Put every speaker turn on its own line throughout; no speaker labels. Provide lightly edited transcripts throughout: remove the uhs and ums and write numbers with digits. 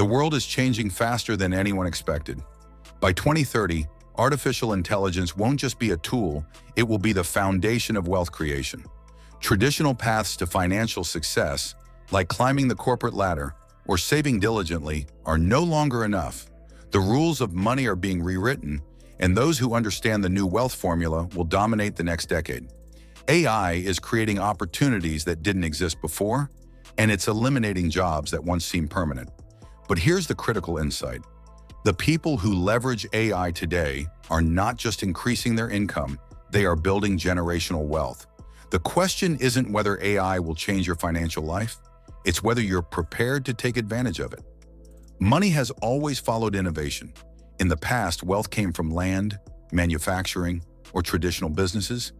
world is changing faster than anyone expected. By 2030, artificial intelligence won't just be a tool, it will be the foundation of wealth creation. Traditional paths to financial success, like climbing the corporate ladder or saving diligently, are no longer enough. The rules of money are being rewritten, and those who understand the new wealth formula will dominate the next decade. AI is creating opportunities that didn't exist before, and it's eliminating jobs that once seemed permanent. But here's the critical insight. The people who leverage AI today are not just increasing their income, they are building generational wealth. The question isn't whether AI will change your financial life, it's whether you're prepared to take advantage of it. Money has always followed innovation. In the past, wealth came from land, manufacturing, or traditional businesses.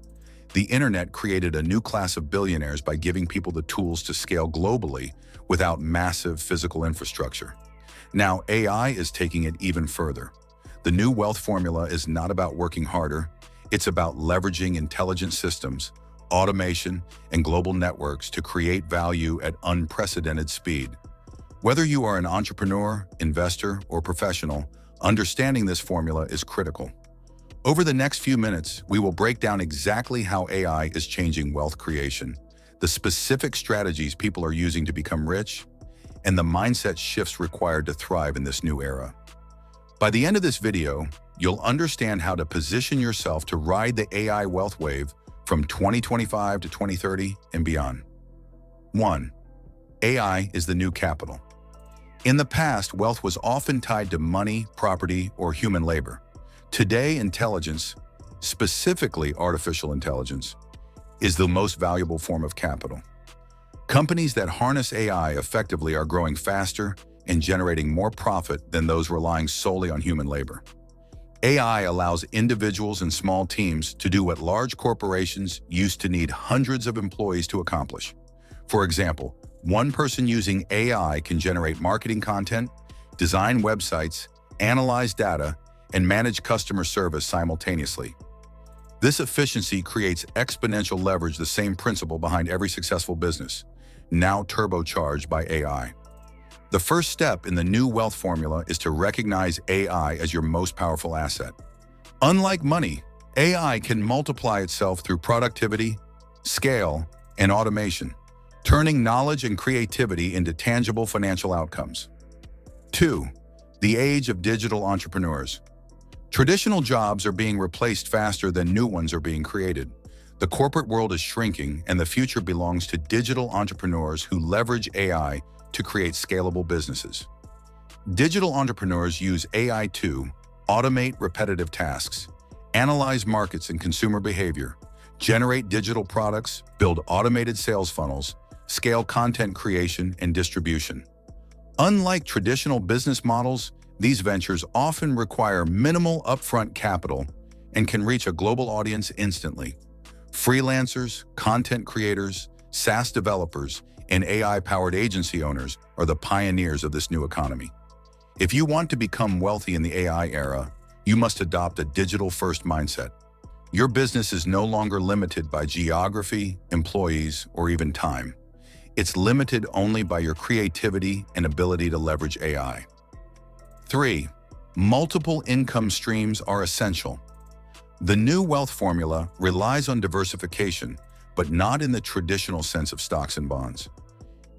The internet created a new class of billionaires by giving people the tools to scale globally without massive physical infrastructure. Now, AI is taking it even further. The new wealth formula is not about working harder, it's about leveraging intelligent systems, automation, and global networks to create value at unprecedented speed. Whether you are an entrepreneur, investor, or professional, understanding this formula is critical. Over the next few minutes, we will break down exactly how AI is changing wealth creation, the specific strategies people are using to become rich, and the mindset shifts required to thrive in this new era. By the end of this video, you'll understand how to position yourself to ride the AI wealth wave from 2025 to 2030 and beyond. 1. AI is the new capital. In the past, wealth was often tied to money, property, or human labor. Today, intelligence, specifically artificial intelligence, is the most valuable form of capital. Companies that harness AI effectively are growing faster and generating more profit than those relying solely on human labor. AI allows individuals and small teams to do what large corporations used to need hundreds of employees to accomplish. For example, one person using AI can generate marketing content, design websites, analyze data, and manage customer service simultaneously. This efficiency creates exponential leverage, the same principle behind every successful business, now turbocharged by AI. The first step in the new wealth formula is to recognize AI as your most powerful asset. Unlike money, AI can multiply itself through productivity, scale, and automation, turning knowledge and creativity into tangible financial outcomes. 2. The age of digital entrepreneurs. Traditional jobs are being replaced faster than new ones are being created. The corporate world is shrinking, and the future belongs to digital entrepreneurs who leverage AI to create scalable businesses. Digital entrepreneurs use AI to automate repetitive tasks, analyze markets and consumer behavior, generate digital products, build automated sales funnels, scale content creation and distribution. Unlike traditional business models, these ventures often require minimal upfront capital and can reach a global audience instantly. Freelancers, content creators, SaaS developers, and AI-powered agency owners are the pioneers of this new economy. If you want to become wealthy in the AI era, you must adopt a digital-first mindset. Your business is no longer limited by geography, employees, or even time. It's limited only by your creativity and ability to leverage AI. 3. Multiple income streams are essential. The new wealth formula relies on diversification, but not in the traditional sense of stocks and bonds.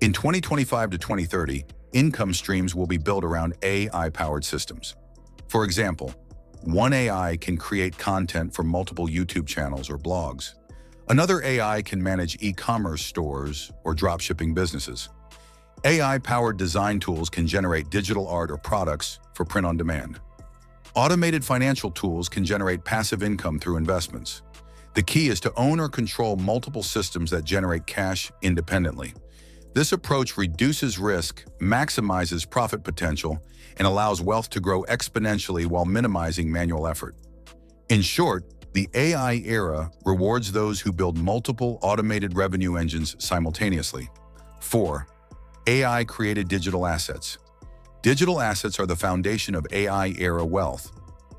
In 2025 to 2030, income streams will be built around AI-powered systems. For example, one AI can create content for multiple YouTube channels or blogs. Another AI can manage e-commerce stores or dropshipping businesses. AI-powered design tools can generate digital art or products for print on demand. Automated financial tools can generate passive income through investments. The key is to own or control multiple systems that generate cash independently. This approach reduces risk, maximizes profit potential, and allows wealth to grow exponentially while minimizing manual effort. In short, the AI era rewards those who build multiple automated revenue engines simultaneously. 4. AI-created digital assets. Digital assets are the foundation of AI-era wealth.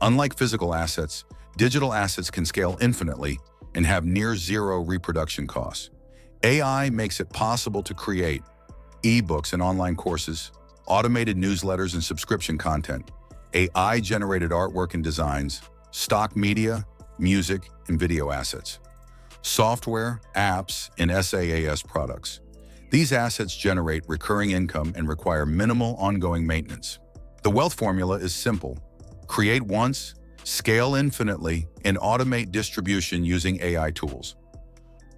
Unlike physical assets, digital assets can scale infinitely and have near-zero reproduction costs. AI makes it possible to create ebooks and online courses, automated newsletters and subscription content, AI-generated artwork and designs, stock media, music, and video assets, software, apps, and SaaS products. These assets generate recurring income and require minimal ongoing maintenance. The wealth formula is simple. Create once, scale infinitely, and automate distribution using AI tools.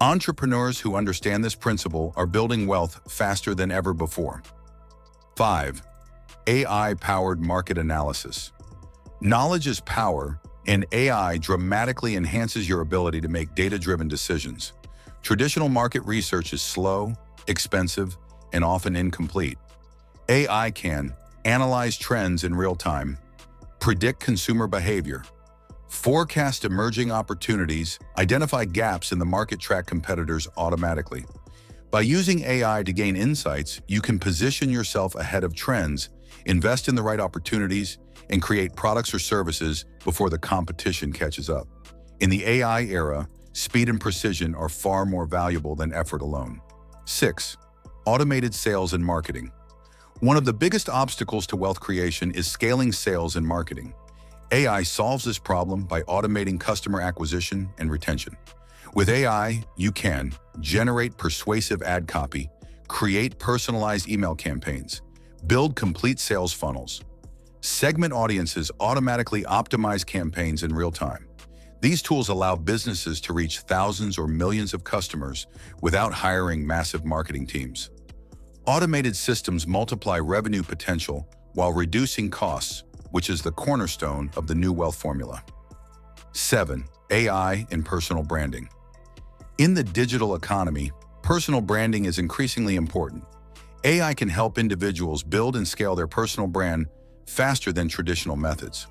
Entrepreneurs who understand this principle are building wealth faster than ever before. 5. AI-powered market analysis. Knowledge is power, and AI dramatically enhances your ability to make data-driven decisions. Traditional market research is slow, expensive, and often incomplete. AI can analyze trends in real time, predict consumer behavior, forecast emerging opportunities, identify gaps in the market, track competitors automatically. By using AI to gain insights, you can position yourself ahead of trends, invest in the right opportunities, and create products or services before the competition catches up. In the AI era, speed and precision are far more valuable than effort alone. 6. Automated sales and marketing. One of the biggest obstacles to wealth creation is scaling sales and marketing. AI solves this problem by automating customer acquisition and retention. With AI, you can generate persuasive ad copy, create personalized email campaigns, build complete sales funnels, segment audiences, automatically optimize campaigns in real time. These tools allow businesses to reach thousands or millions of customers without hiring massive marketing teams. Automated systems multiply revenue potential while reducing costs, which is the cornerstone of the new wealth formula. 7. AI and personal branding. In the digital economy, personal branding is increasingly important. AI can help individuals build and scale their personal brand faster than traditional methods.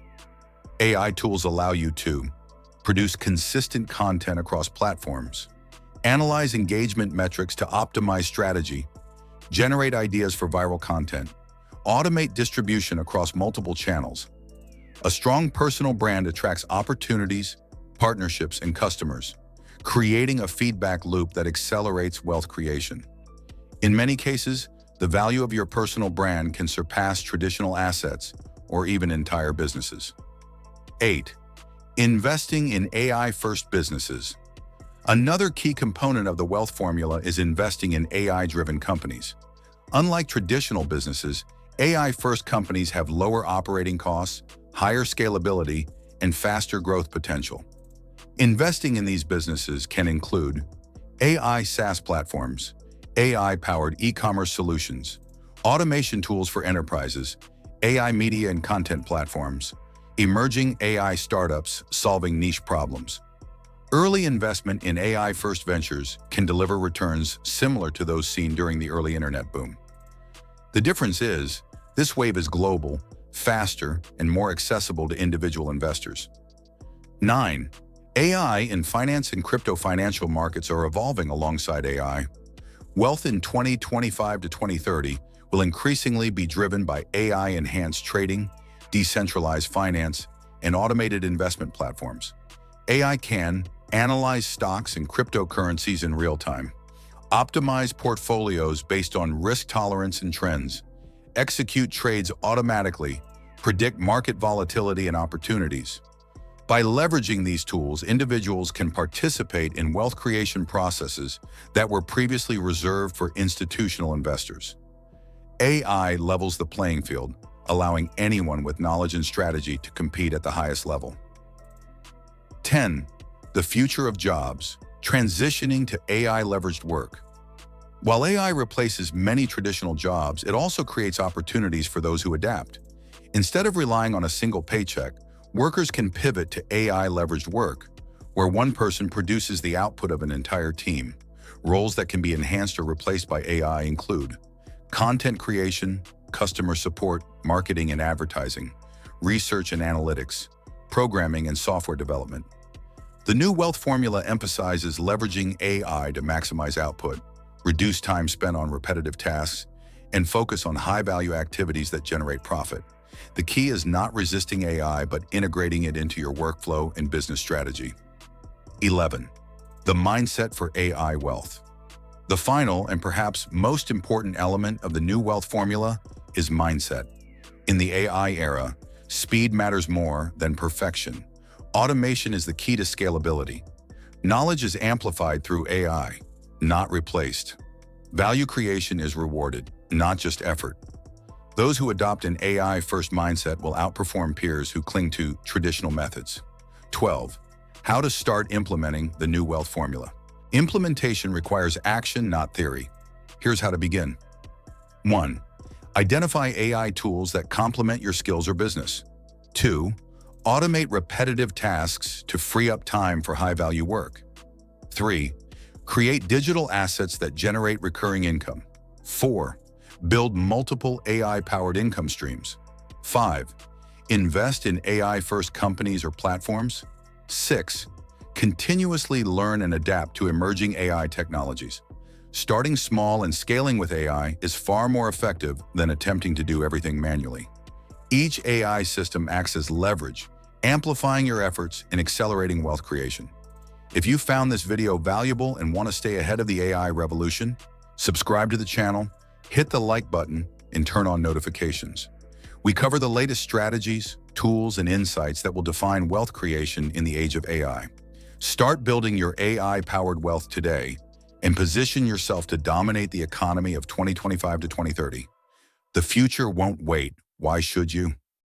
AI tools allow you to produce consistent content across platforms, analyze engagement metrics to optimize strategy, generate ideas for viral content, automate distribution across multiple channels. A strong personal brand attracts opportunities, partnerships, and customers, creating a feedback loop that accelerates wealth creation. In many cases, the value of your personal brand can surpass traditional assets or even entire businesses. 8. Investing in AI-first businesses. Another key component of the wealth formula is investing in AI-driven companies. Unlike traditional businesses, AI-first companies have lower operating costs, higher scalability, and faster growth potential. Investing in these businesses can include AI SaaS platforms, AI-powered e-commerce solutions, automation tools for enterprises, AI media and content platforms, emerging AI startups solving niche problems. Early investment in AI-first ventures can deliver returns similar to those seen during the early internet boom. The difference is, this wave is global, faster, and more accessible to individual investors. 9. AI in finance and crypto. Financial markets are evolving alongside AI. Wealth in 2025 to 2030 will increasingly be driven by AI-enhanced trading, decentralized finance, and automated investment platforms. AI can analyze stocks and cryptocurrencies in real time, optimize portfolios based on risk tolerance and trends, execute trades automatically, predict market volatility and opportunities. By leveraging these tools, individuals can participate in wealth creation processes that were previously reserved for institutional investors. AI levels the playing field, allowing anyone with knowledge and strategy to compete at the highest level. 10. The future of jobs, transitioning to AI-leveraged work. While AI replaces many traditional jobs, it also creates opportunities for those who adapt. Instead of relying on a single paycheck, workers can pivot to AI-leveraged work, where one person produces the output of an entire team. Roles that can be enhanced or replaced by AI include content creation, customer support, marketing and advertising, research and analytics, programming and software development. The new wealth formula emphasizes leveraging AI to maximize output, reduce time spent on repetitive tasks, and focus on high-value activities that generate profit. The key is not resisting AI, but integrating it into your workflow and business strategy. 11. The mindset for AI wealth. The final and perhaps most important element of the new wealth formula is mindset. In the AI era, speed matters more than perfection. Automation is the key to scalability. Knowledge is amplified through AI, not replaced. Value creation is rewarded, not just effort. Those who adopt an AI-first mindset will outperform peers who cling to traditional methods. 12. How to start implementing the new wealth formula. Implementation requires action, not theory. Here's how to begin. 1. Identify AI tools that complement your skills or business. 2. Automate repetitive tasks to free up time for high-value work. 3. Create digital assets that generate recurring income. 4. Build multiple AI-powered income streams. 5. Invest in AI-first companies or platforms. 6. Continuously learn and adapt to emerging AI technologies. Starting small and scaling with AI is far more effective than attempting to do everything manually. Each AI system acts as leverage, amplifying your efforts and accelerating wealth creation. If you found this video valuable and want to stay ahead of the AI revolution, subscribe to the channel, hit the like button, and turn on notifications. We cover the latest strategies, tools, and insights that will define wealth creation in the age of AI. Start building your AI-powered wealth today and position yourself to dominate the economy of 2025 to 2030. The future won't wait. Why should you?